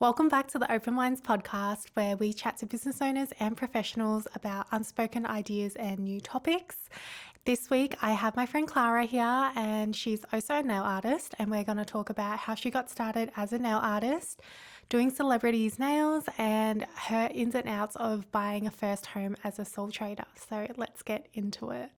Welcome back to the Open Minds podcast, where we chat to business owners and professionals about unspoken ideas and new topics. This week, I have my friend Clara here, and she's also a nail artist, and we're going to talk about how she got started as a nail artist, doing celebrities' nails, and her ins and outs of buying a first home as a sole trader. So let's get into it.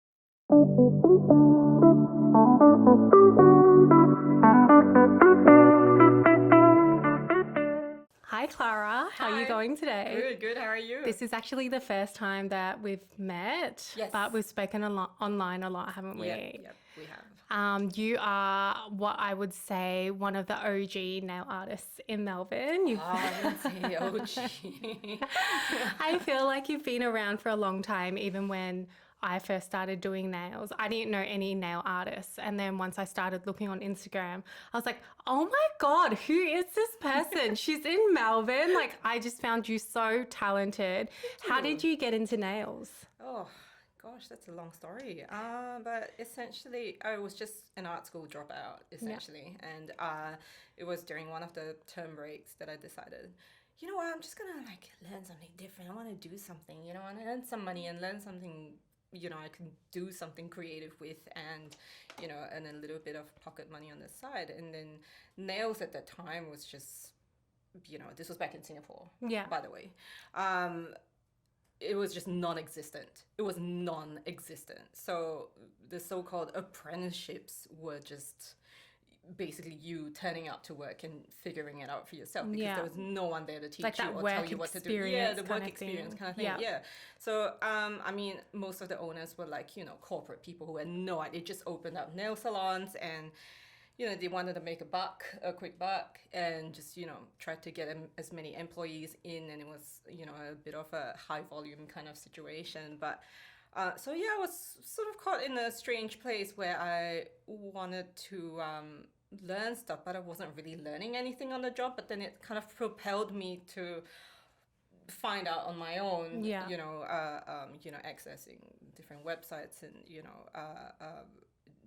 Hi Clara, how are you going today? Good. How are you? This is actually the first time that we've met, Yes. but we've spoken online a lot, haven't we? Yep, we have. You are what I would say one of the OG nail artists in Melbourne. I feel like you've been around for a long time, even when I first started doing nails. I didn't know any nail artists. And then once I started looking on Instagram, I was like, oh my God, who is this person? She's in Melbourne. Like, I just found you so talented. How did you get into nails? Oh, gosh, that's a long story. But essentially, I was just an art school dropout, essentially. Yeah. And it was during one of the term breaks that I decided, you know what, I'm just going to learn something different. I want to do something, I want to earn some money and learn something I can do something creative with and a little bit of pocket money on the side. And then nails at that time was just, this was back in Singapore, by the way. It was just non-existent. It was non-existent. So the so-called apprenticeships were just basically you turning up to work and figuring it out for yourself because there was no one there to teach you or tell you what to do. Yeah, the work experience kind of thing. Yeah. So, most of the owners were corporate people who had no idea. They just opened up nail salons and, they wanted to make a quick buck and just, tried to get as many employees in. And it was, a bit of a high volume kind of situation. But I was sort of caught in a strange place where I wanted to learn stuff, but I wasn't really learning anything on the job. But then it kind of propelled me to find out on my own, accessing different websites and,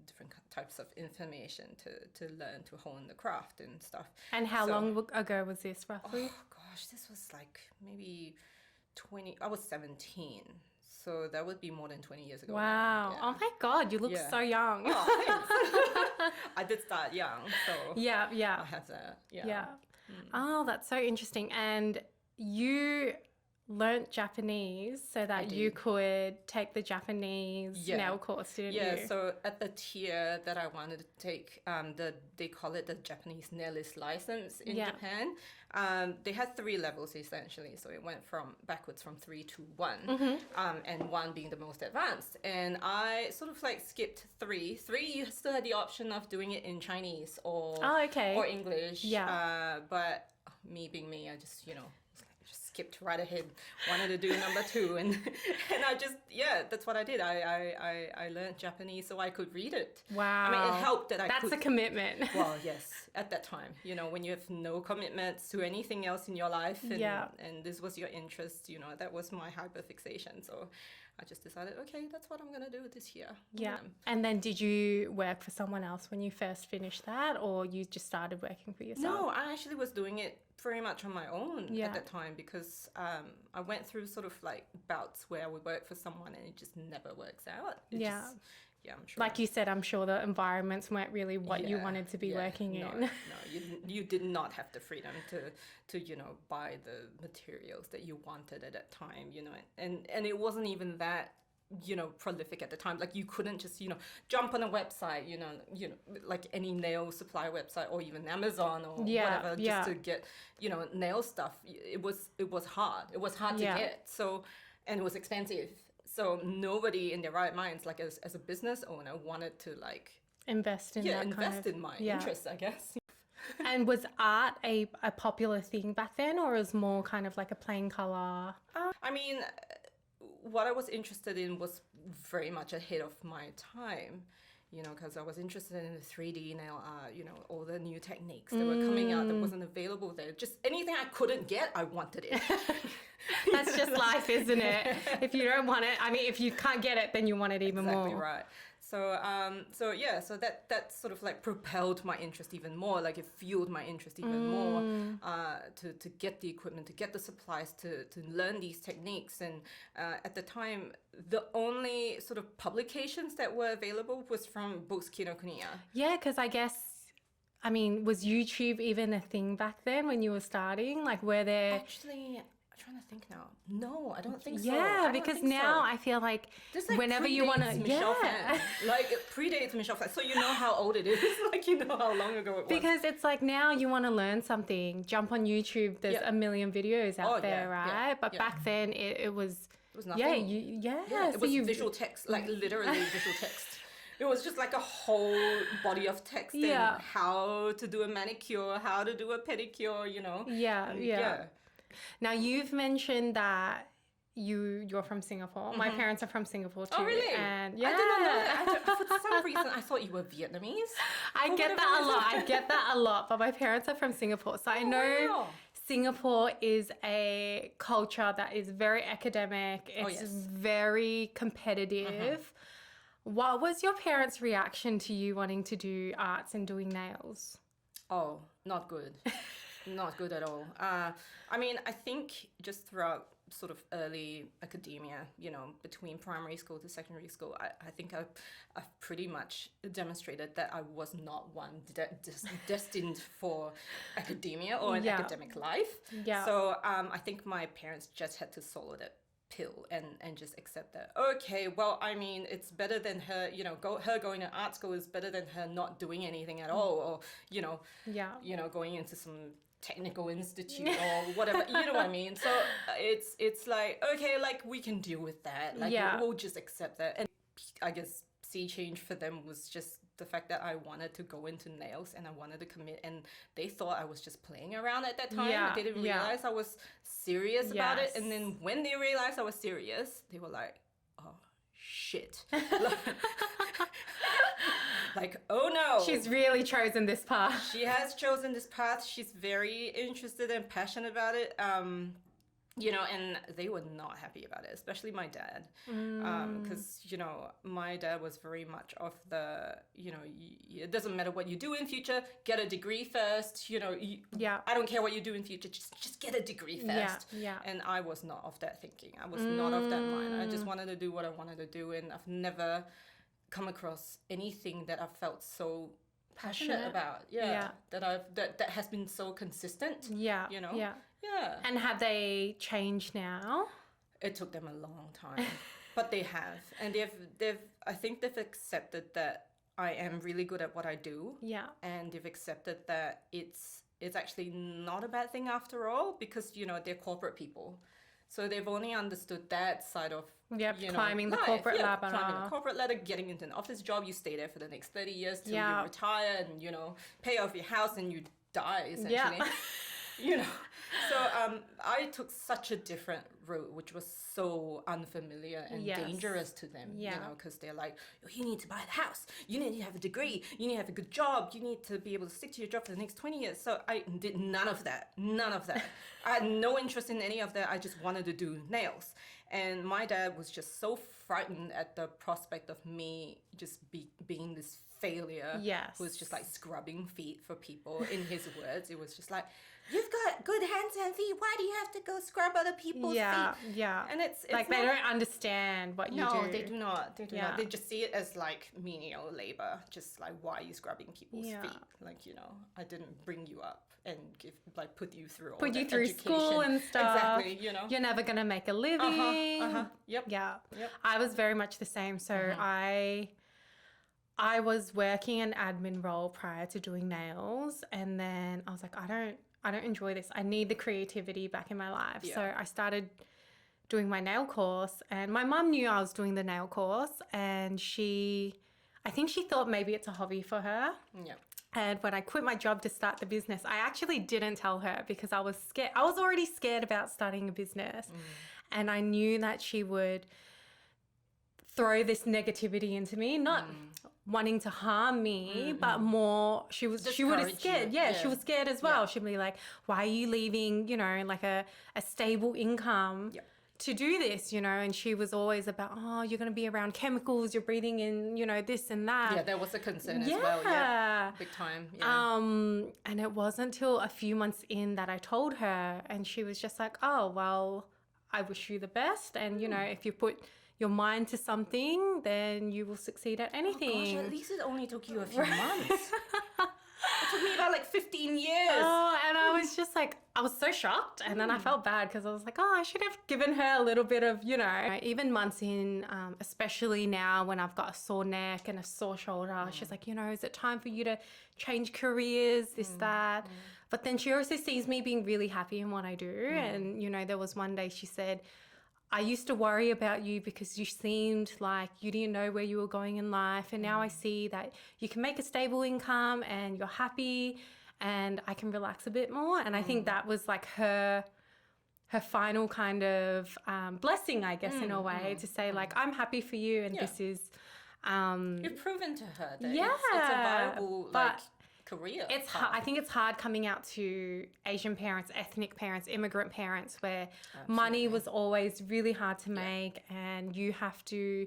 different types of information to learn, to hone the craft and stuff. And how long ago was this roughly? Oh, gosh, this was maybe I was 17. So that would be more than 20 years ago. Wow. Yeah. Oh my God, you look so young. Oh, I did start young, so yeah. I have that. Yeah. Oh, that's so interesting. And you learnt Japanese so that you could take the Japanese nail course, didn't you? Yeah, so at the tier that I wanted to take, they call it the Japanese nailist license in Japan. They had 3 levels essentially, so it went backwards from 3 to 1, and 1 being the most advanced. And I sort of skipped 3. 3, you still had the option of doing it in Chinese or English. Yeah. But me being me, I just skipped right ahead, wanted to do number 2, and I just that's what I did. I learned Japanese so I could read it. Wow. I mean, it helped that That's a commitment. Well, yes, at that time, when you have no commitments to anything else in your life, and this was your interest, that was my hyperfixation. So I just decided, okay, that's what I'm going to do this year. Yeah. And then did you work for someone else when you first finished that, or you just started working for yourself? No, I actually was doing it pretty much on my own at that time because I went through sort of bouts where I would work for someone and it just never works out. I'm sure. Like you said, I'm sure the environments weren't really what you wanted to be working in. No, you did not have the freedom to buy the materials that you wanted at that time, and it wasn't even that prolific at the time. You couldn't just jump on a website, like any nail supply website or even Amazon or whatever, just to get nail stuff. It was hard. It was hard to get. So, and it was expensive. So nobody in their right minds, as a business owner, wanted to invest in in my interests, I guess. And was art a popular thing back then, or was more kind of like a plain color? I mean, what I was interested in was very much ahead of my time, because I was interested in the 3D nail art, all the new techniques that were coming out that wasn't available there. Just anything I couldn't get, I wanted it. That's just life, isn't it? If you don't want it, if you can't get it, then you want it even more. Exactly right. So that sort of like propelled my interest even more. Like it fueled my interest even more to get the equipment, to get the supplies, to learn these techniques. And at the time, the only sort of publications that were available was from Books Kinokuniya. Yeah, because I guess, I mean, was YouTube even a thing back then when you were starting? Like, were there... Actually, I'm trying to think now. No, I don't think so. Yeah, because now I feel like this like whenever you want to... Michelle Fan. Like, it predates Michelle Fan. So you know how old it is. Like, you know how long ago it was. Because it's like now you want to learn something, jump on YouTube, there's a million videos out there, right? But back then it was... It was nothing. It was visual text, like literally visual text. It was just like a whole body of text and how to do a manicure, how to do a pedicure, you know. Yeah. Now you've mentioned that you're from Singapore. My parents are from Singapore too. Oh really? And I did not know that. For some reason, I thought you were Vietnamese. I get that a lot. But my parents are from Singapore, so I know. Wow. Singapore is a culture that is very academic. It's very competitive. What was your parents' reaction to you wanting to do arts and doing nails? Oh, not good. Not good at all. I mean, I think just throughout sort of early academia, you know, between primary school to secondary school, I think I've pretty much demonstrated that I was not one destined for academia or an academic life. Yeah. So I think my parents just had to swallow that pill and just accept that. Okay, well, I mean, it's better than her, you know, her going to art school is better than her not doing anything at all, or you know, going into some technical institute or whatever, you know what I mean? So it's like, okay, like we can deal with that, like we'll just accept that. And I guess sea change for them was just the fact that I wanted to go into nails and I wanted to commit, and they thought I was just playing around at that time. They didn't realize I was serious about it. And then when they realized I was serious, they were like, oh shit. Like, oh no. She's really chosen this path. She has chosen this path. She's very interested and passionate about it. You know, and they were not happy about it, especially my dad. Because, you know, my dad was very much of the, you know, it doesn't matter what you do in future, get a degree first, you know. I don't care what you do in future, just get a degree first. And I was not of that thinking. I was not of that mind. I just wanted to do what I wanted to do, and I've never come across anything that I've felt so passionate about. That has been so consistent. You know. And have they changed now? It took them a long time, but they have, and I think they've accepted that I am really good at what I do. And they've accepted that it's actually not a bad thing after all, because you know they're corporate people. So they've only understood that side of climbing the corporate ladder. Climbing the corporate ladder, getting into an office job, you stay there for the next 30 years till you retire and, you know, pay off your house and you die, essentially. You know. So I took such a different route, which was so unfamiliar and dangerous to them, you know, because they're like, oh, you need to buy the house, you need to have a degree, you need to have a good job, you need to be able to stick to your job for the next 20 years. So I did none of that. I had no interest in any of that. I just wanted to do nails. And my dad was just so frightened at the prospect of me just being this failure who was just like scrubbing feet for people. In his words, it was just like, you've got good hands and feet, why do you have to go scrub other people's feet? And it's like they don't understand what you do. No, they do not. They just see it as like menial labor, just like, why are you scrubbing people's feet? Like, you know, I didn't bring you up and put you through education. School and stuff. Exactly, you know. You're never going to make a living. Yep. I was very much the same. So I was working an admin role prior to doing nails, and then I was like, I don't enjoy this. I need the creativity back in my life. So I started doing my nail course, and my mum knew I was doing the nail course, and I think she thought maybe it's a hobby for her. And when I quit my job to start the business, I actually didn't tell her because I was scared. I was already scared about starting a business. And I knew that she would throw this negativity into me, not wanting to harm me, but more she would have scared. She was scared as well. She'd be like, why are you leaving, you know, like a stable income to do this, you know, and she was always about, oh, you're going to be around chemicals, you're breathing in, you know, this and that. Yeah, there was a concern as well. Yeah, big time. Yeah. And it wasn't until a few months in that I told her, and she was just like, oh, well, I wish you the best. And, you know, if you put your mind to something, then you will succeed at anything. Oh gosh, at least it only took you a few months. It took me about like 15 years. Oh, and I was just like, I was so shocked. And then I felt bad because I was like, oh, I should have given her a little bit of, you know, even months in, especially now when I've got a sore neck and a sore shoulder, she's like, you know, is it time for you to change careers, this, that? But then she also sees me being really happy in what I do. And, you know, there was one day she said, I used to worry about you because you seemed like you didn't know where you were going in life. And now I see that you can make a stable income and you're happy and I can relax a bit more. And I think that was like her final kind of blessing, I guess, in a way, to say like, I'm happy for you and this is... You've proven to her that it's a viable like career. It's hard. I think it's hard coming out to Asian parents, ethnic parents, immigrant parents, where money was always really hard to make, and you have to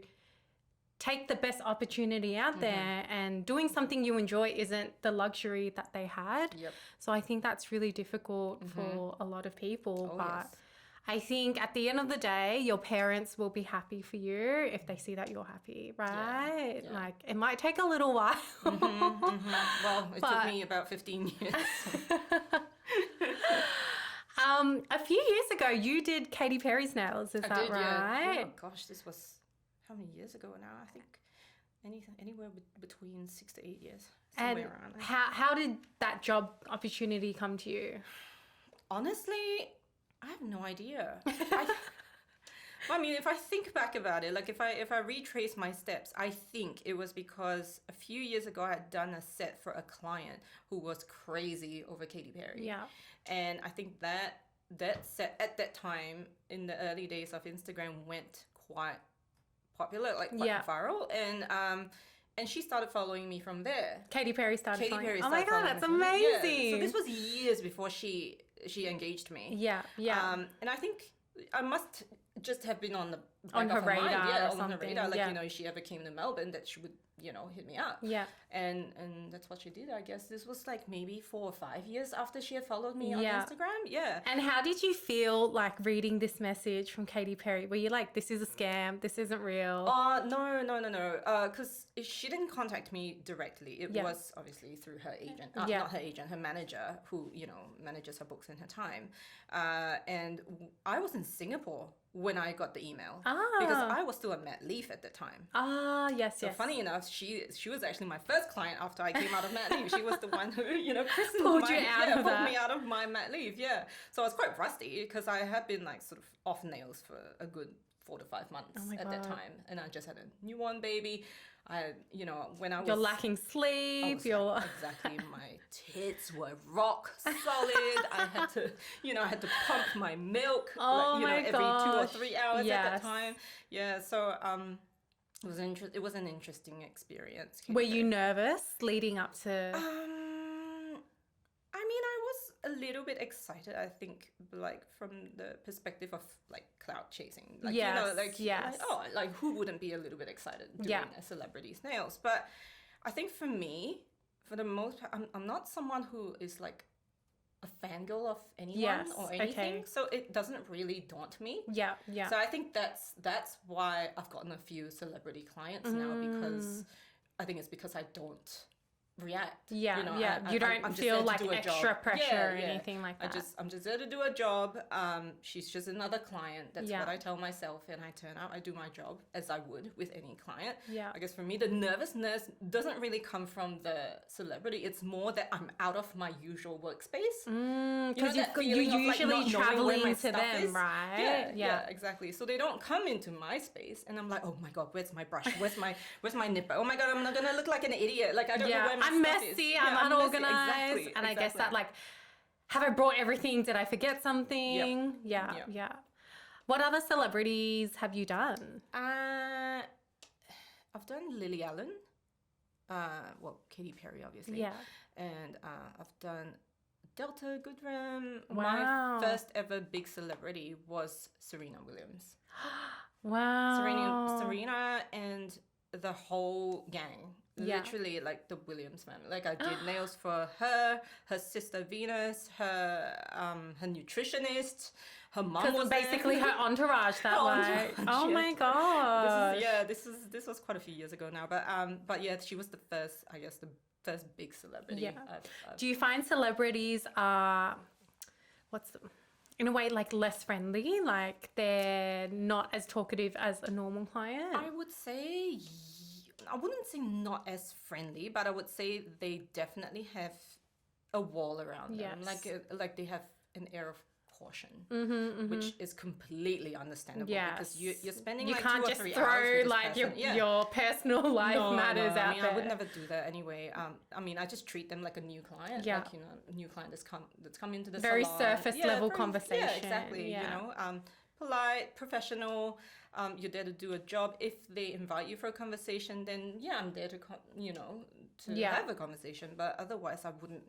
take the best opportunity out there, and doing something you enjoy isn't the luxury that they had. So I think that's really difficult for a lot of people. But I think at the end of the day, your parents will be happy for you if they see that you're happy, right? Yeah. Like, it might take a little while. Well, it took me about 15 years. A few years ago, you did KATY Perry's nails, is that did, right? Yeah. Oh, gosh, this was how many years ago now? I think anywhere between 6 to 8 years. And around there. how did that job opportunity come to you? Honestly, I have no idea. I mean, if I think back about it, like if I retrace my steps, I think it was because a few years ago I had done a set for a client who was crazy over KATY Perry. Yeah. And I think that set at that time in the early days of Instagram went quite popular, like quite viral. And she started following me from there. KATY Perry started KATY following. Perry Oh my started God, following that's me from there. amazing. Yeah. So this was years before she engaged me. Yeah. And I think I must just have been on the on her radar, yeah, or on something. her radar. Like, you know, if she ever came to Melbourne, that she would, you know, hit me up. Yeah. And that's what she did. I guess this was like maybe 4 or 5 years after she had followed me on Instagram. Yeah. And how did you feel like reading this message from KATY Perry? Were you like, this is a scam, this isn't real? No. Because she didn't contact me directly. It was obviously through her agent. Not her agent, her manager, who, you know, manages her books in her time. And I was in Singapore when I got the email. Because I was still on mat leave at the time. Yes. So funny enough, she was actually my first client after I came out of mat leave. She was the one who, you know, christened pulled me out of my mat leave. Yeah. So I was quite rusty because I had been like sort of off nails for a good 4 to 5 months at that time, and I just had a newborn baby. You know, when I was... You're lacking sleep. Exactly. My tits were rock solid. I had to pump my milk every 2 or 3 hours at that time. Yeah, so it was an interesting experience. Were you nervous leading up to... I mean, I was a little bit excited, I think, like from the perspective of like cloud chasing. Like, like who wouldn't be a little bit excited doing a celebrity's nails? But I think for me, for the most part, I'm not someone who is like a fangirl of anyone or anything. So it doesn't really daunt me. Yeah. So I think that's why I've gotten a few celebrity clients now, because I think it's because I don't react. You don't feel like extra pressure or anything like that. I'm just there to do a job. She's just another client. That's what I tell myself, and I turn out I do my job as I would with any client. I guess for me, the nervousness doesn't really come from the celebrity. It's more that I'm out of my usual workspace. Because you're usually traveling to them, right? Yeah, exactly. So they don't come into my space, and I'm like, oh my God, where's my brush? Where's my nipper? Oh my God, I'm not gonna look like an idiot. Like, I don't know where my I'm messy, I'm unorganized. Exactly. I guess that, like, have I brought everything? Did I forget something? Yeah. What other celebrities have you done? I've done Lily Allen. Well, KATY Perry, obviously. Yeah. And I've done Delta Goodrem. Wow. My first ever big celebrity was Serena Williams. Wow. Serena and the whole gang. Yeah. Literally, like the Williams family. Like I did nails for her, her sister Venus, her nutritionist, her mom was Because basically there. her entourage that Her way. entourage, Oh yeah. my gosh. This was quite a few years ago now, but yeah, she was the first, I guess, the first big celebrity. Yeah. I've Do you find celebrities are, in a way, like less friendly? Like they're not as talkative as a normal client? I would say, I wouldn't say not as friendly, but I would say they definitely have a wall around them. Yes. Like they have an air of caution, which is completely understandable because you're spending You like can't 2 or just 3 throw hours with this like person. your personal life matters I out mean, there. I would never do that anyway. I mean, I just treat them like a new client. Yeah. Like, a new client that's come into the Very salon. surface level conversation. Yeah, exactly. Yeah. Polite, professional. You're there to do a job. If they invite you for a conversation, then yeah, I'm there to have a conversation. But otherwise, I wouldn't,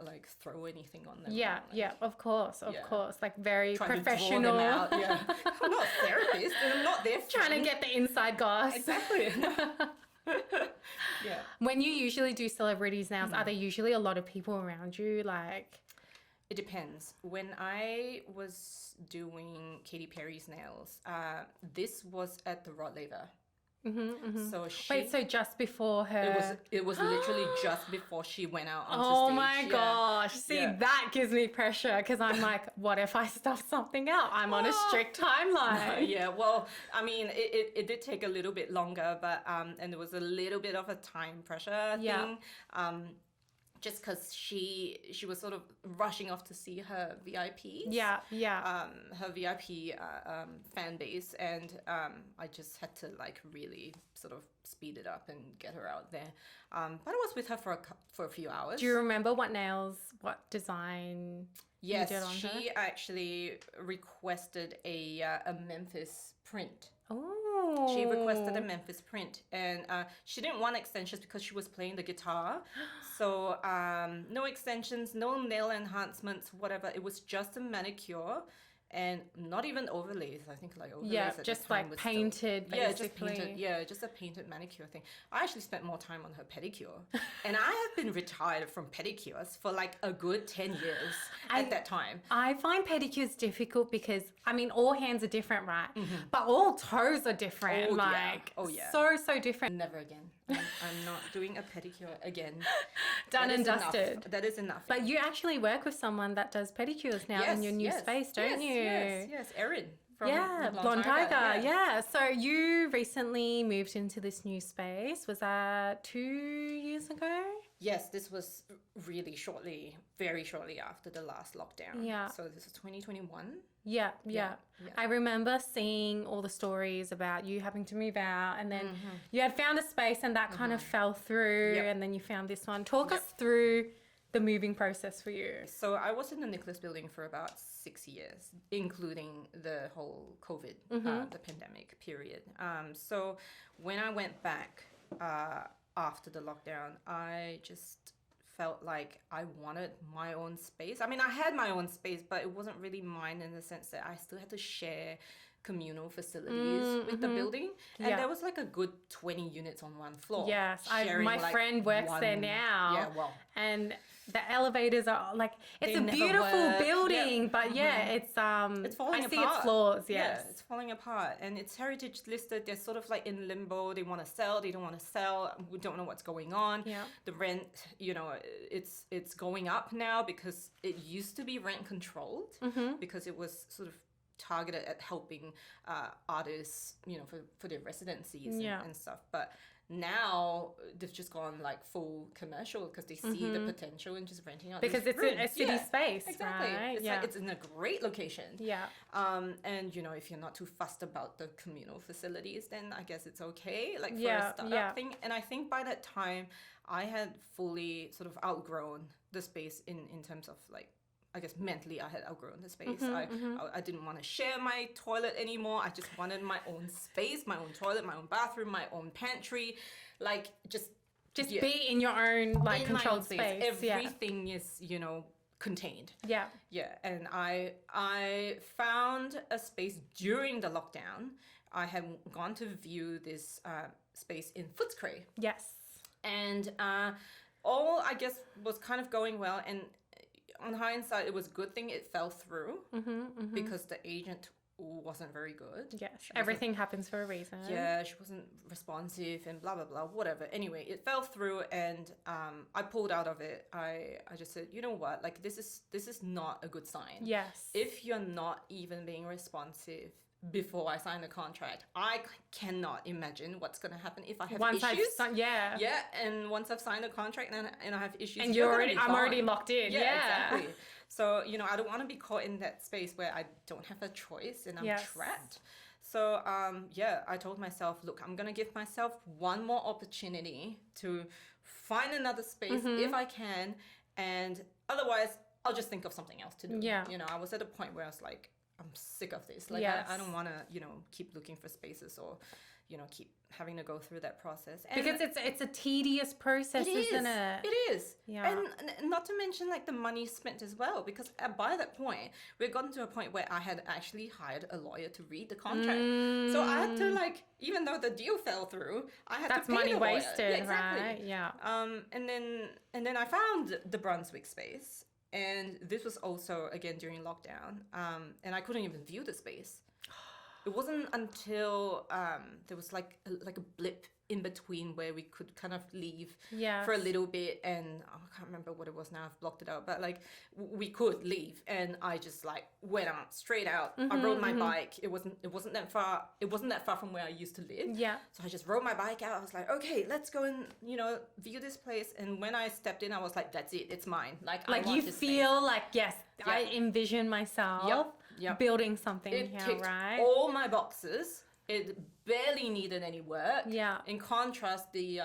like throw anything on them. Yeah, of course. Like very Trying professional. to draw them out. Yeah. I'm not a therapist, and I'm not their Trying friend. to get the inside goss. Exactly. Yeah. When you usually do celebrities nails, are there usually a lot of people around you? Like, It depends. When I was doing Katy Perry's nails, this was at the Rod Laver. So so just before her. it was literally just before she went out onto Oh stage. my Yeah. gosh. See, Yeah. that gives me pressure because I'm like, what if I stuff something out? I'm on a strict timeline. Yeah, well, I mean, it did take a little bit longer, but and there was a little bit of a time pressure thing. Just because she was sort of rushing off to see her VIPs. Yeah. Her VIP fan base, and I just had to like really sort of speed it up and get her out there. But I was with her for a few hours. Do you remember what design Yes, you did on her? she actually requested a Memphis print. Oh. She requested a Memphis print, and she didn't want extensions because she was playing the guitar. So no extensions, no nail enhancements, whatever. It was just a manicure, and not even overlays. I think like overlays. Yeah, at the just time like was painted, still, basically. just a painted manicure thing. I actually spent more time on her pedicure, and I have been retired from pedicures for like a good 10 years at that time. I find pedicures difficult because, I mean, all hands are different, right? But all toes are different. Oh, yeah. like, Oh, yeah. so different. Never again. I'm not doing a pedicure again. Done That and is enough. dusted. That is enough. But you actually work with someone that does pedicures now in your new space, don't you? Yes, Erin. From Yeah, the Blonde Tiger. Yeah. So you recently moved into this new space. Was that 2 years ago? Yes, this was very shortly after the last lockdown. Yeah. So this is 2021. Yeah. Yeah. I remember seeing all the stories about you having to move out, and then you had found a space and that kind of fell through, and then you found this one. Talk us through the moving process for you. So I was in the Nicholas building for about 6 years, including the whole COVID, the pandemic period. So when I went back after the lockdown, I just felt like I wanted my own space. I mean, I had my own space, but it wasn't really mine in the sense that I still had to share communal facilities with the building, and there was like a good 20 units on one floor. Yes, sharing, my like, friend works there now. Yeah, well, and the elevators are like, it's They a never beautiful work. building, Yeah. but it's falling I see apart. its flaws. Yes. Yeah, it's falling apart, and it's heritage listed. They're sort of like in limbo. They want to sell, they don't want to sell. We don't know what's going on. Yeah. The rent, it's going up now because it used to be rent controlled because it was sort of targeted at helping artists, for their residencies and stuff. But now they've just gone like full commercial because they see the potential in just renting out Because these it's rooms. a city space, Exactly. right? It's like it's in a great location. Yeah. And if you're not too fussed about the communal facilities, then I guess it's okay, like for Yeah, a startup yeah. thing. And I think by that time, I had fully sort of outgrown the space in terms of like, I guess mentally I had outgrown the space. I didn't want to share my toilet anymore. I just wanted my own space, my own toilet, my own bathroom, my own pantry, like just Just be in your own like in controlled my own space. Everything is, you know, contained. Yeah. Yeah, and I found a space during the lockdown. I had gone to view this space in Footscray, Yes. and all I guess was kind of going well. And on hindsight, it was a good thing it fell through because the agent wasn't very good. Yes. Everything happens for a reason. Yeah, she wasn't responsive and blah blah blah, whatever. Anyway, it fell through, and I pulled out of it. I just said, you know what, like this is not a good sign. Yes. If you're not even being responsive before I sign the contract, I cannot imagine what's going to happen if I have issues. Yeah. Yeah, and once I've signed the contract and I have issues, And I'm already locked in. Yeah. Exactly. So, you know, I don't want to be caught in that space where I don't have a choice and I'm trapped. So, I told myself, look, I'm going to give myself one more opportunity to find another space if I can. And otherwise, I'll just think of something else to do. Yeah. You know, I was at a point where I was like, I'm sick of this. Like, I don't want to, you know, keep looking for spaces or, you know, keep having to go through that process. And because it's a tedious process, isn't it? It is. Yeah. And not to mention like the money spent as well, because by that point, we'd gotten to a point where I had actually hired a lawyer to read the contract. So I had to like, even though the deal fell through, I had to pay money the lawyer. wasted, Yeah, exactly. right? Yeah. And then I found the Brunswick space. And this was also, again, during lockdown. And I couldn't even view the space. It wasn't until there was like a blip in between where we could kind of leave for a little bit. And I can't remember what it was now. I've blocked it out. But like we could leave. And I just like went out, straight out. I rode my bike. It wasn't that far. It wasn't that far from where I used to live. Yeah. So I just rode my bike out. I was like, okay, let's go and, you know, view this place. And when I stepped in, I was like, that's it. It's mine. Like I want you this feel space. like, yes, I envision myself building something It here, ticked right? all my boxes. It barely needed any work. Yeah. In contrast, the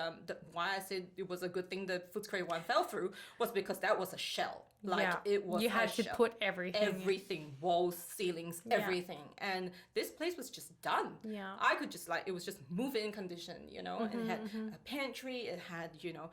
why I said it was a good thing the Footscray one fell through was because that was a shell. Like it was. You had to shell. put everything. Walls, ceilings, everything. And this place was just done. Yeah. I could just like, it was just move-in condition, you know. And it had a pantry. It had, you know,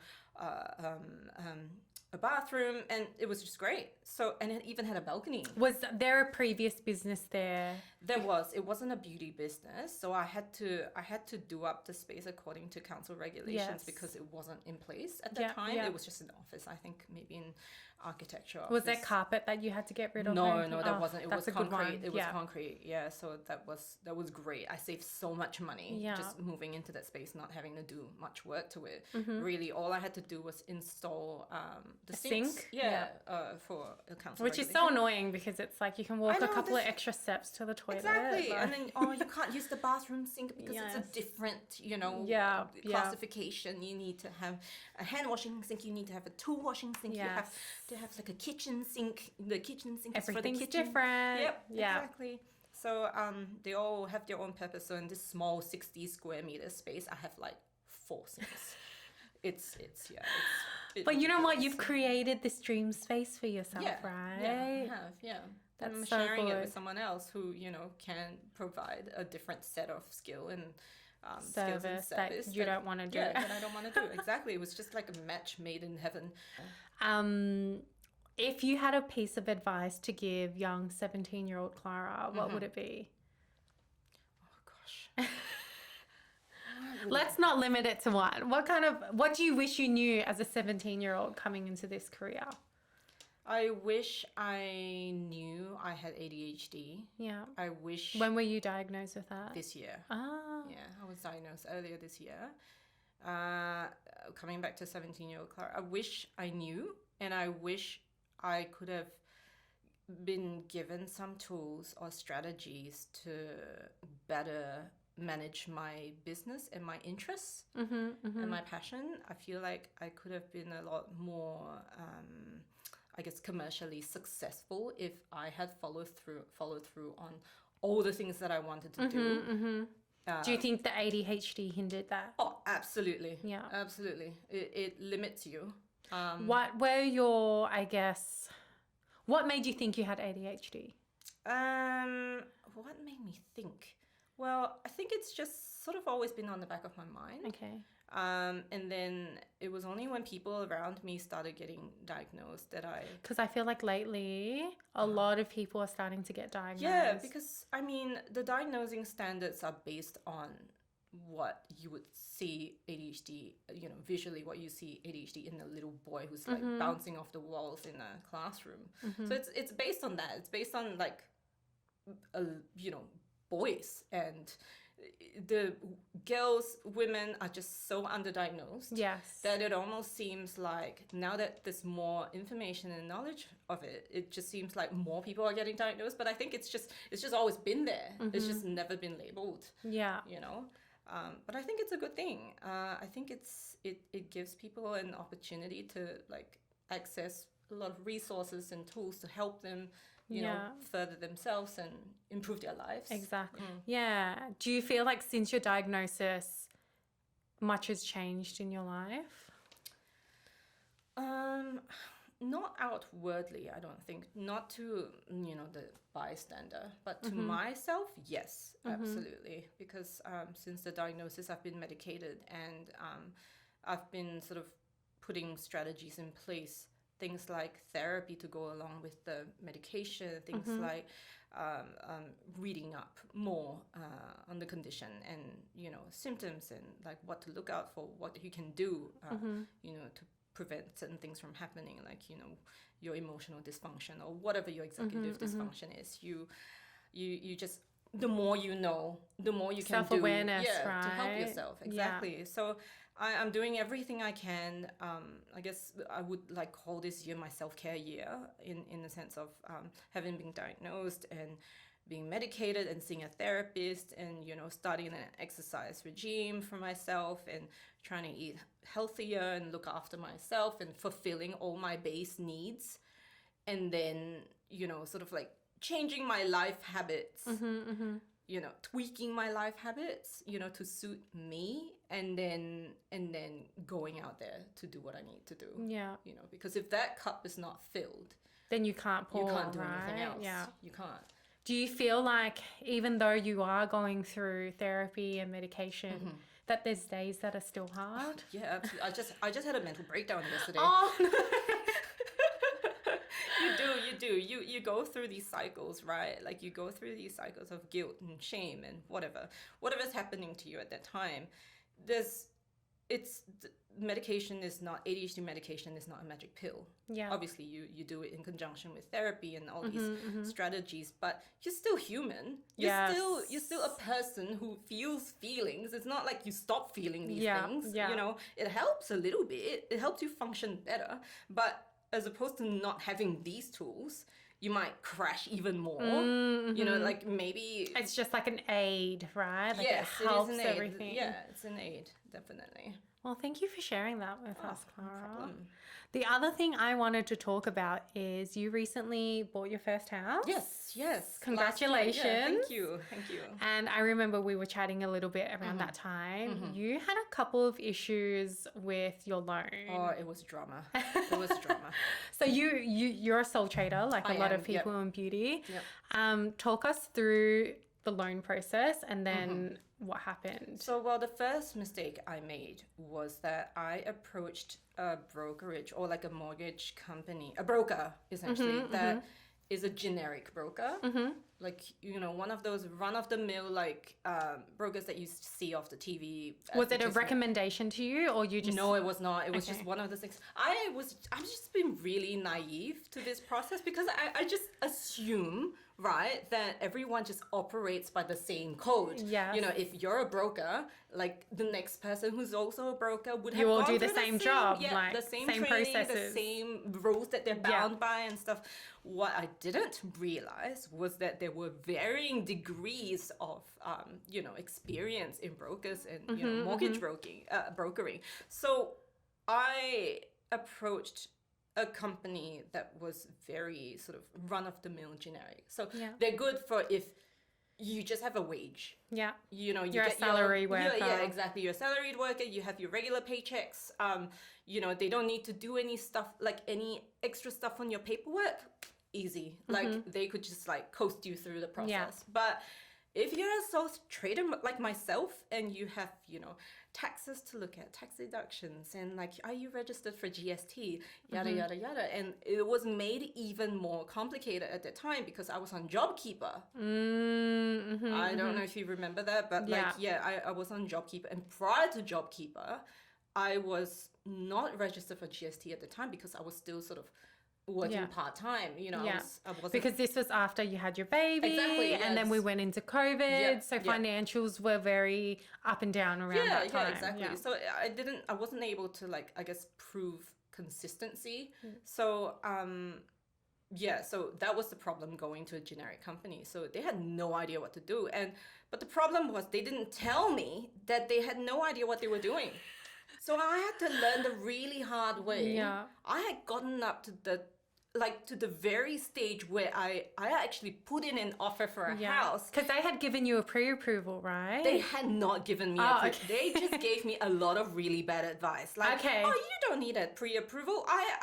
a bathroom, and it was just great. So, and it even had a balcony. Was there a previous business there? There was. It wasn't a beauty business, so I had to do up the space according to council regulations because it wasn't in place at the time. It was just an office. I think maybe in architecture. Was there carpet that you had to get rid of? No, that wasn't. It was a good one. concrete. It was concrete. Yeah, so that was great. I saved so much money just moving into that space, not having to do much work to it. Really, all I had to do was install the sink. For a council. Which is so annoying because it's like you can walk a couple of extra steps to the toilet. Exactly. And then, you can't use the bathroom sink because it's a different, you know, classification. You need to have a hand washing sink. You need to have a tool washing sink. You have to have like a kitchen sink. The kitchen sink is for the kitchen. Different. Yep. Yeah. Exactly. So they all have their own purpose. So in this small 60 square meter space, I have like 4 sinks. It's but you know what? You've created this dream space for yourself, right? Yeah, I have. Yeah. That's I'm so sharing good. it with someone else who, you know, can provide a different set of skill and service that you don't want to do. Yeah, that I don't want to do. Exactly. It was just like a match made in heaven. If you had a piece of advice to give young 17-year-old Clara, what would it be? Oh gosh. Let's not limit it to one. What do you wish you knew as a 17-year-old coming into this career? I wish I knew I had ADHD. Yeah. I wish. When were you diagnosed with that? This year. Ah. Yeah, I was diagnosed earlier this year. Coming back to 17-year-old Clara, I wish I knew, and I wish I could have been given some tools or strategies to better manage my business and my interests and my passion. I feel like I could have been a lot more I guess commercially successful if I had followed through on all the things that I wanted to do. Do you think the ADHD hindered that? Oh, absolutely. Yeah. Absolutely. It limits you. What were your, I guess, what made you think you had ADHD? What made me think? Well, I think it's just sort of always been on the back of my mind. Okay. And then it was only when people around me started getting diagnosed that I... Because I feel like lately a lot of people are starting to get diagnosed. Yeah, because I mean, the diagnosing standards are based on what you would see ADHD, visually what you see ADHD in a little boy who's like bouncing off the walls in a classroom. So it's based on that. It's based on like, boys, and the girls, women are just so underdiagnosed. Yes. That it almost seems like now that there's more information and knowledge of it, it just seems like more people are getting diagnosed. But I think it's just always been there. It's just never been labeled. Yeah. But I think it's a good thing. I think it gives people an opportunity to like access a lot of resources and tools to help them, further themselves and improve their lives. Exactly. Yeah. Do you feel like since your diagnosis, much has changed in your life? Not outwardly, I don't think. Not to, the bystander, but to myself, yes, absolutely. Because since the diagnosis, I've been medicated, and I've been sort of putting strategies in place, things like therapy to go along with the medication, things like reading up more on the condition and, symptoms and like what to look out for, what you can do, to prevent certain things from happening, like, your emotional dysfunction or whatever your executive dysfunction is. You just, the more you know, the more you can do. Self-awareness, right? To help yourself. Exactly. Yeah. So I'm doing everything I can. I guess I would like call this year my self-care year in the sense of having been diagnosed and being medicated and seeing a therapist and, starting an exercise regime for myself and trying to eat healthier and look after myself and fulfilling all my base needs. And then, sort of like changing my life habits, tweaking my life habits, to suit me, and then going out there to do what I need to do. Yeah. Because if that cup is not filled, then you can't pour, you can't do right? anything else. Yeah. You can't. Do you feel like even though you are going through therapy and medication, that there's days that are still hard? Yeah, absolutely. I just had a mental breakdown yesterday. Oh, no. You do. You go through these cycles, right? Like you go through these cycles of guilt and shame and whatever's happening to you at that time. Medication is not, ADHD medication is not a magic pill. Yeah. Obviously, you do it in conjunction with therapy and all these strategies, but you're still human. You're still a person who feels feelings. It's not like you stop feeling these things. Yeah. It helps a little bit. It helps you function better. But as opposed to not having these tools, you might crash even more. Like maybe it's just like an aid, right? Like yes, it helps it is an everything. aid. Yeah, it's an aid, definitely. Well, thank you for sharing that with us, Clara. No problem. The other thing I wanted to talk about is you recently bought your first house. Yes. Congratulations. Yeah, thank you. And I remember we were chatting a little bit around that time. You had a couple of issues with your loan. Oh, it was drama. So you're a sole trader, like a lot of people in beauty. Yep. Talk us through the loan process and then what happened. So, the first mistake I made was that I approached a brokerage or like a mortgage company, a broker essentially, that is a generic broker. Like, one of those run-of-the-mill like brokers that you see off the TV. Was it a recommendation to you, or you just... No, it was not. It was just one of those things. I've just been really naive to this process because I just assume, right, that everyone just operates by the same code. Yes. If you're a broker, like the next person who's also a broker would have you all gone do the through same job, yeah, like the same training, processes, the same rules that they're bound by and stuff. What I didn't realize was that there were varying degrees of, experience in brokers and mortgage brokering. So I approached a company that was very sort of run-of-the-mill generic. So they're good for if you just have a wage. Yeah. You you're get a salary worker. Yeah, exactly. You're a salaried worker. You have your regular paychecks. They don't need to do any stuff, like any extra stuff on your paperwork. Easy. Like they could just like coast you through the process. But If you're a sole trader like myself and you have, taxes to look at, tax deductions, and like, are you registered for GST, yada, yada, yada. And it was made even more complicated at the time because I was on JobKeeper. I don't know if you remember that, but I was on JobKeeper. And prior to JobKeeper, I was not registered for GST at the time because I was still sort of working part-time, I wasn't... Because this was after you had your baby. Exactly, and then we went into COVID, so financials were very up and down around that time. Yeah, exactly. So I wasn't able to, like, I guess, prove consistency. So so that was the problem going to a generic company. So they had no idea what to do. But the problem was they didn't tell me that they had no idea what they were doing. So I had to learn the really hard way. Yeah. I had gotten up to the very stage where I actually put in an offer for a house. Because they had given you a pre-approval, right? They had not given me They just gave me a lot of really bad advice. Like, oh, you don't need a pre-approval. I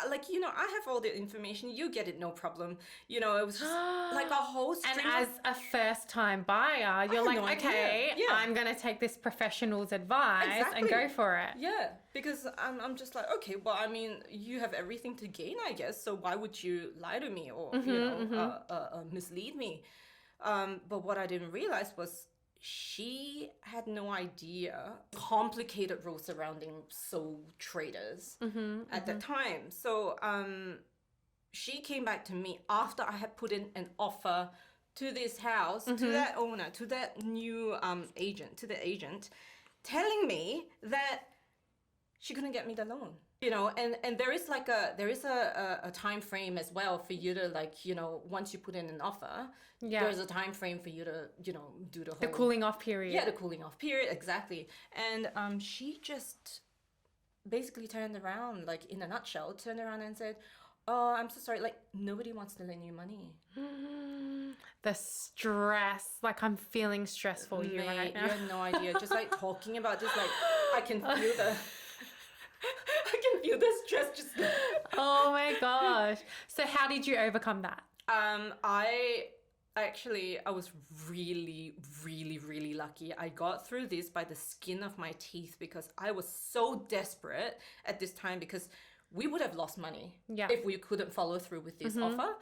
have all the information. You get it, no problem. It was just like a whole string. And as a first-time buyer, you're like, okay, I'm going to take this professional's advice and go for it. Yeah, because I'm just like, okay, well, I mean, you have everything to gain, I guess. So why would you lie to me or mislead me? But what I didn't realize was she had no idea complicated rules surrounding sole traders at the time. So she came back to me after I had put in an offer to this house, to that owner, to that new agent, telling me that she couldn't get me the loan. And there is a time frame as well for you to, like, once you put in an offer, there's a time frame for you to, do the whole cooling off period. Yeah, the cooling off period, exactly. And she just basically turned around, like, in a nutshell, turned around and said, oh, I'm so sorry, like, nobody wants to lend you money. The stress, like, I'm feeling stress for you right now. You have no idea. Just like talking about this, like, I can feel the stress just... Oh my gosh. So how did you overcome that? I was really, really, really lucky. I got through this by the skin of my teeth because I was so desperate at this time because we would have lost money if we couldn't follow through with this offer.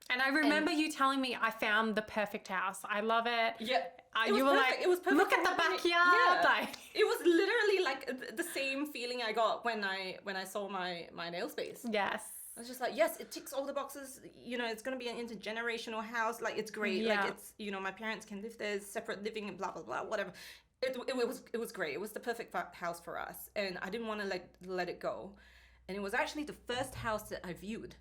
And I remember you telling me I found the perfect house. I love it. Yeah. You were perfect. like, it was perfect. Look at the backyard. Yeah. Like... It was literally like the same feeling I got when I saw my nail space. Yes. I was just like, yes, it ticks all the boxes. It's going to be an intergenerational house. Like, it's great. Yeah. Like, it's, my parents can live there, separate living and blah, blah, blah, whatever. It was great. It was the perfect house for us. And I didn't want to let it go. And it was actually the first house that I viewed.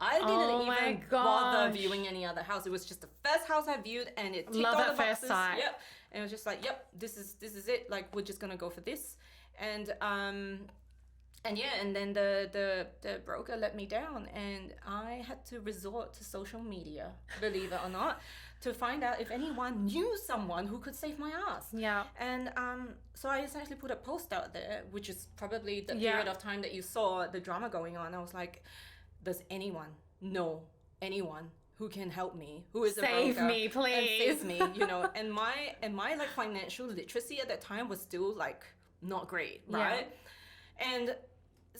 I didn't even bother viewing any other house. It was just the first house I viewed, and it ticked all the boxes. First sight. Yep. And it was just like, yep, this is it. Like, we're just gonna go for this. And then the broker let me down, and I had to resort to social media, believe it or not, to find out if anyone knew someone who could save my ass. Yeah. And so I essentially put a post out there, which is probably the period of time that you saw the drama going on. I was like, does anyone know anyone who can help me, who is save me, please, and save me? And my like financial literacy at that time was still like not great, right? And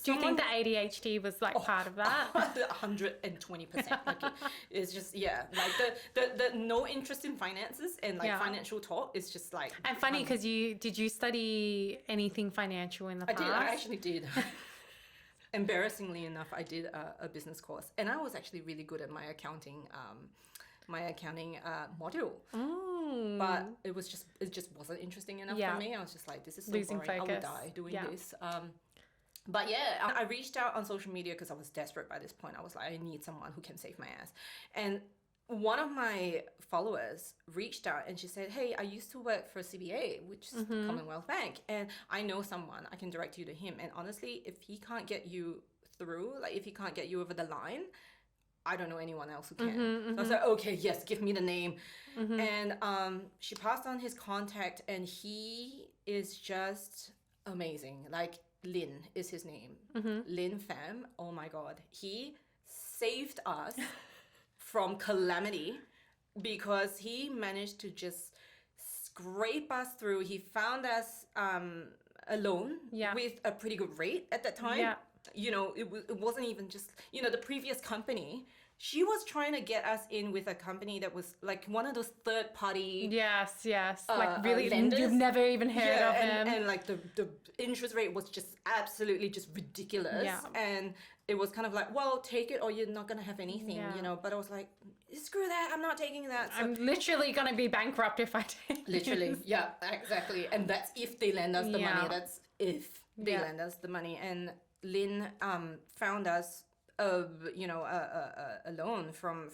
do you think the ADHD was like part of that? 120%. Like it's just like the no interest in finances and like financial talk is just like. And funny because did you study anything financial in the past? I actually did. Embarrassingly enough, I did a business course, and I was actually really good at my accounting module. But it just wasn't interesting enough for me. I was just like, this is so losing boring. focus. I will die doing this. But I reached out on social media because I was desperate by this point. I was like, I need someone who can save my ass. And one of my followers reached out and she said, hey, I used to work for CBA, which is Commonwealth Bank, and I know someone. I can direct you to him. And honestly, if he can't get you through, like if he can't get you over the line, I don't know anyone else who can. So I was like, okay, yes, give me the name. And she passed on his contact, and he is just amazing. Like, Lin is his name. Lin Pham. Oh my God. He saved us from calamity because he managed to just scrape us through. He found us a loan with a pretty good rate at that time. Yeah. You know, it wasn't even just, you know, the previous company. She was trying to get us in with a company that was like one of those third party. Yes, like really, lenders. you've never even heard of them. And like the interest rate was just absolutely just ridiculous. Yeah. And it was kind of like, well, take it or you're not going to have anything, you know. But I was like, screw that, I'm not taking that. So I'm literally going to be bankrupt if I take literally, this. yeah, exactly. And that's if they lend us the money. That's if they lend us the money. And Lynn found us a loan from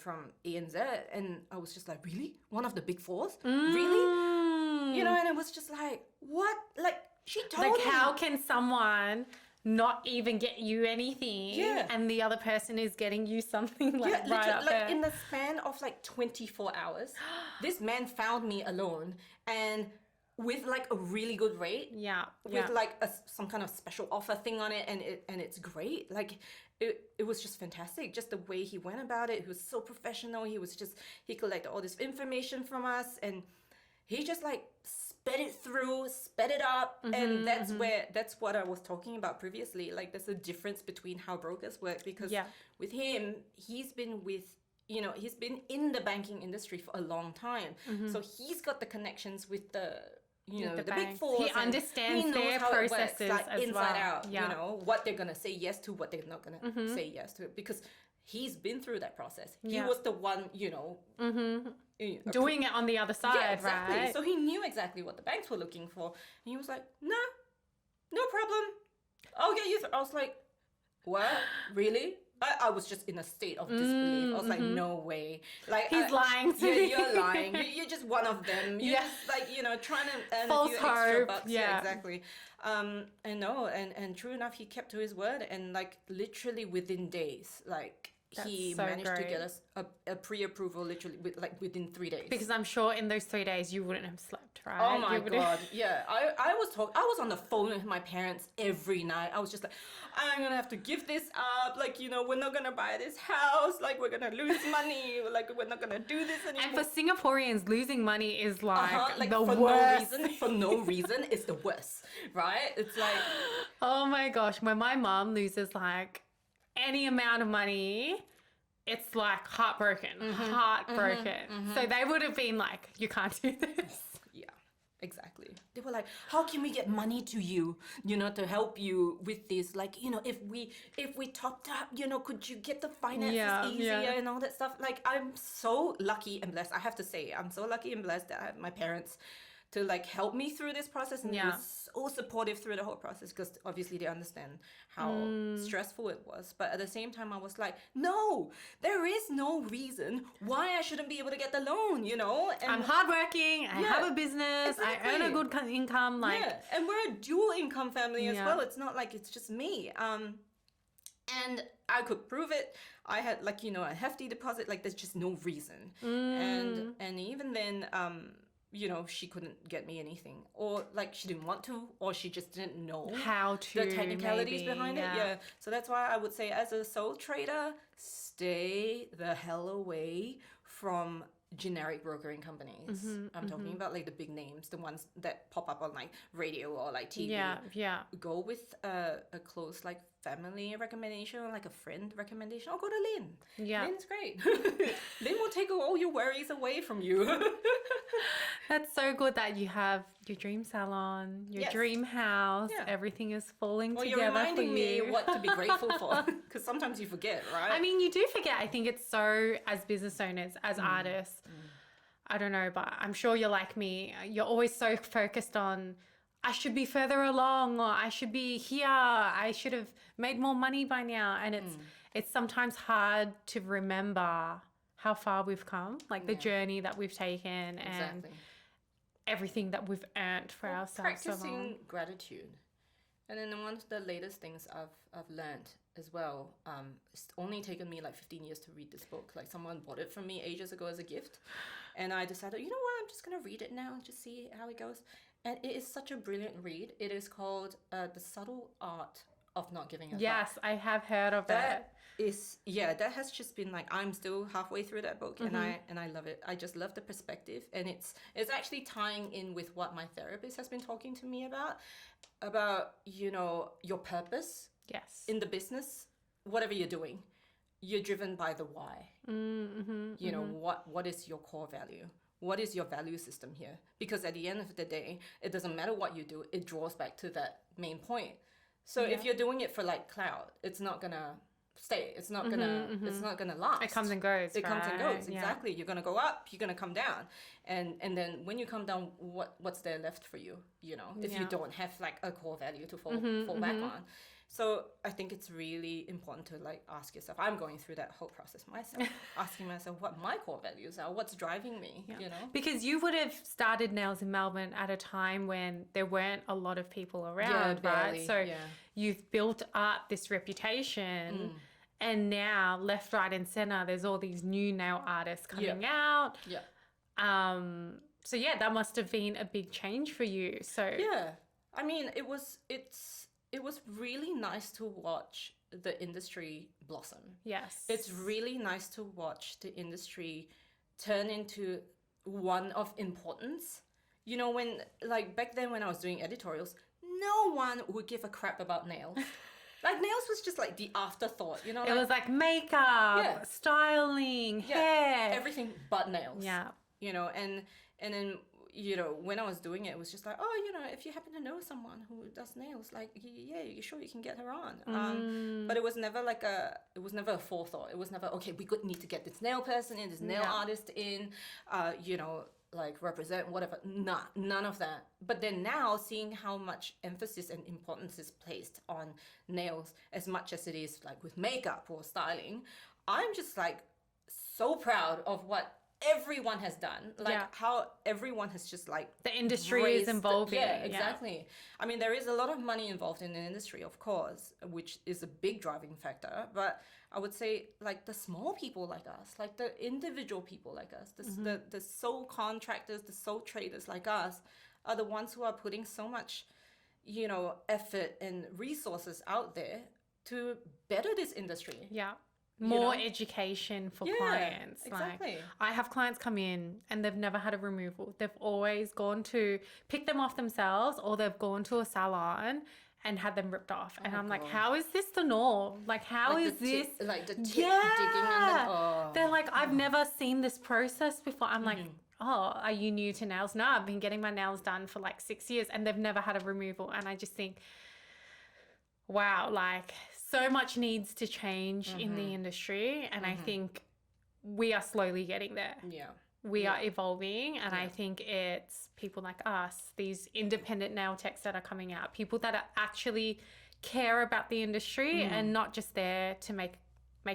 ANZ, and I was just like, really? One of the big fours? Really? You know, and it was just like, what? Like, she told me. Like, how can someone not even get you anything and the other person is getting you something like right up there? In the span of like 24 hours, this man found me a loan, and with like a really good rate, with like some kind of special offer thing on it, and it's great. Like it was just fantastic. Just the way he went about it, he was so professional. He collected all this information from us, and he just like sped it up, and that's what I was talking about previously. Like there's a difference between how brokers work, because with him, he's been in the banking industry for a long time, so he's got the connections with the big fours. He understands he knows their how it processes works, like, as inside well. out. You know what they're gonna say yes to, what they're not gonna say yes to, because he's been through that process. He was the one, doing it on the other side, exactly. right? So he knew exactly what the banks were looking for, and he was like, no problem, I'll get you. I was like, what? Really? I was just in a state of disbelief. I was like, no way. Like he's lying to me. You're lying. You're just one of them. You're just like, trying to earn false a few hope. extra bucks. Yeah, exactly. And true enough, he kept to his word, and like literally within days, like he managed to get us a pre-approval literally within 3 days. Because I'm sure in those 3 days you wouldn't have slept, right? Oh my God. Yeah. I was on the phone with my parents every night. I was just like, I'm going to have to give this up. Like, we're not going to buy this house. Like, we're going to lose money. Like, we're not going to do this anymore. And for Singaporeans, losing money is like the for worst. For no reason, it's the worst, right? It's like... Oh my gosh. When my mom loses like any amount of money, it's like heartbroken. So they would have been like, you can't do this. Yeah, exactly. They were like, how can we get money to you, to help you with this? Like, if we topped up, could you get the finances easier and all that stuff? Like, I'm so lucky and blessed. I have to say, I'm so lucky and blessed that I have my parents to like help me through this process, and they were so supportive through the whole process, because obviously they understand how stressful it was. But at the same time, I was like, no, there is no reason why I shouldn't be able to get the loan, And I'm hardworking, I have a business, I earn a good income, like and we're a dual income family as well. It's not like it's just me. And I could prove it. I had like, a hefty deposit. Like, there's just no reason. And even then, she couldn't get me anything, or like she didn't want to, or she just didn't know how to, the technicalities behind it. Yeah. So that's why I would say, as a sole trader, stay the hell away from generic brokering companies. I'm talking about like the big names, the ones that pop up on like radio or like TV. Yeah. Go with a close like family recommendation, or like a friend recommendation, or go to Lynn. Yeah. Lynn's great. Lynn will take all your worries away from you. That's so good that you have your dream salon, your dream house, everything is falling together you're reminding for me you. what to be grateful for, because sometimes you forget, right? I mean, you do forget. I think it's so, as business owners, as artists, I don't know, but I'm sure you're like me. You're always so focused on, I should be further along, or I should be here. I should have made more money by now. And it's sometimes hard to remember how far we've come, like the journey that we've taken and everything that we've earned for ourselves. Practicing gratitude. And then one of the latest things I've learned as well, it's only taken me like 15 years to read this book. Like, someone bought it from me ages ago as a gift, and I decided, you know what, I'm just gonna read it now and just see how it goes. And it is such a brilliant read. It is called The Subtle Art of not giving a fuck. Yes, I have heard of That that has just been like, I'm still halfway through that book, and I love it. I just love the perspective, and it's actually tying in with what my therapist has been talking to me about your purpose Yes. in the business, whatever you're doing. You're driven by the why. What is your core value? What is your value system here? Because at the end of the day, it doesn't matter what you do, it draws back to that main point. So if you're doing it for like clout, it's not gonna stay. It's not gonna last. It comes and goes. It comes and goes. Yeah. Exactly. You're gonna go up, you're gonna come down. And then when you come down, what's there left for you? If you don't have like a core value to fall back on. So I think it's really important to like ask yourself. I'm going through that whole process myself, asking myself what my core values are, what's driving me, Because you would have started nails in Melbourne at a time when there weren't a lot of people around, right? So you've built up this reputation, and now left, right, and center, there's all these new nail artists coming out. Yeah. So that must have been a big change for you. So I mean, it was really nice to watch the industry blossom. Yes. It's really nice to watch the industry turn into one of importance. When like back then when I was doing editorials, no one would give a crap about nails. Like nails was just like the afterthought, It was like makeup, Yeah. styling, hair. everything but nails. Yeah. And then when I was doing it, it was just like, if you happen to know someone who does nails, like, you sure you can get her on. But it was never a forethought. It was never, okay, we need to get this nail person in, this nail artist in, like represent whatever. None of that. But then now seeing how much emphasis and importance is placed on nails as much as it is like with makeup or styling, I'm just like so proud of what everyone has done, how everyone has just like the industry is evolving. Exactly. I mean, there is a lot of money involved in the industry, of course, which is a big driving factor, but I would say like the small people like us, like the individual people like us, the sole contractors, the sole traders like us are the ones who are putting so much effort and resources out there to better this industry. More education for clients. Exactly. Like, I have clients come in and they've never had a removal. They've always gone to pick them off themselves, or they've gone to a salon and had them ripped off. And I'm like, how is this the norm? Like, how like is this? Like the tip digging and They're like, I've never seen this process before. I'm like, are you new to nails? No, I've been getting my nails done for like 6 years and they've never had a removal. And I just think, wow, like so much needs to change in the industry. And I think we are slowly getting there. We are evolving. And I think it's people like us, these independent nail techs that are coming out, people that are actually care about the industry and not just there to make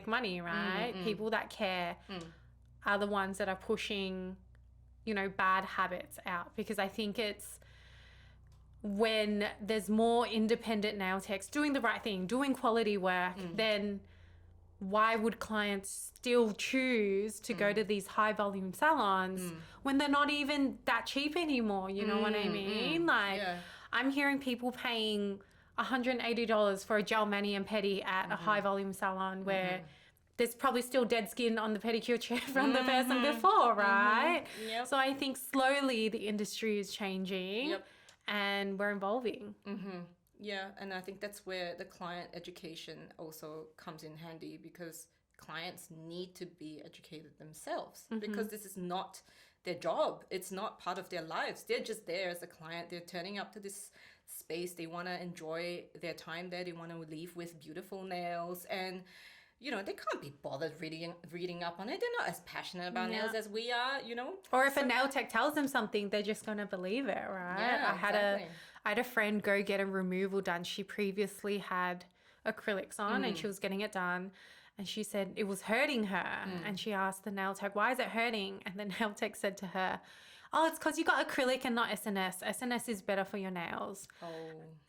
money, right? People that care are the ones that are pushing, bad habits out. Because I think it's when there's more independent nail techs doing the right thing, doing quality work, then why would clients still choose to go to these high volume salons when they're not even that cheap anymore? You know what I mean? I'm hearing people paying $180 for a gel mani and pedi at a high volume salon where there's probably still dead skin on the pedicure chair from the person before, right? So I think slowly the industry is changing. And we're evolving. Yeah, and I think that's where the client education also comes in handy, because clients need to be educated themselves, because this is not their job. It's not part of their lives. They're just there as a client. They're turning up to this space. They want to enjoy their time there. They want to leave with beautiful nails, and they can't be bothered reading up on it. They're not as passionate about nails as we are, Or if a nail tech tells them something, they're just going to believe it, right? Yeah, I had a friend go get a removal done. She previously had acrylics on and she was getting it done. And she said it was hurting her. And she asked the nail tech, why is it hurting? And the nail tech said to her, oh, it's because you got acrylic and not SNS. SNS is better for your nails.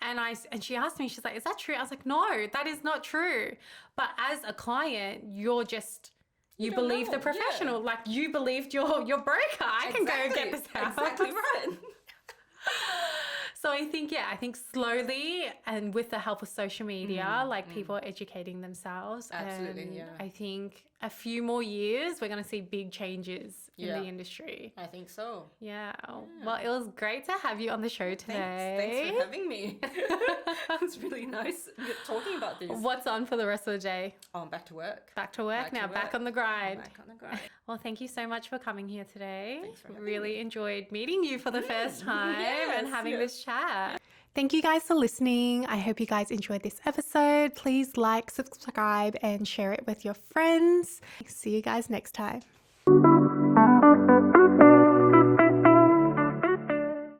And she asked me, she's like, is that true? I was like, no, that is not true. But as a client, you believe the professional. Like, you believed your broker. I can go get this out. Exactly right. So I think slowly and with the help of social media, like people are educating themselves. Absolutely, and yeah. I think a few more years, we're going to see big changes in Yeah. the industry. I think so. Yeah. Well, it was great to have you on the show today. Thanks for having me. It's really nice talking about this. What's on for the rest of the day? Oh, I'm back to work. Back to work now, back work. on the grind. Back on the grind. Well, thank you so much for coming here today. Thanks for having Really enjoyed meeting you for the first time and Yes, having yes. this chat. Thank you guys for listening. I hope you guys enjoyed this episode. Please like, subscribe, and share it with your friends. See you guys next time.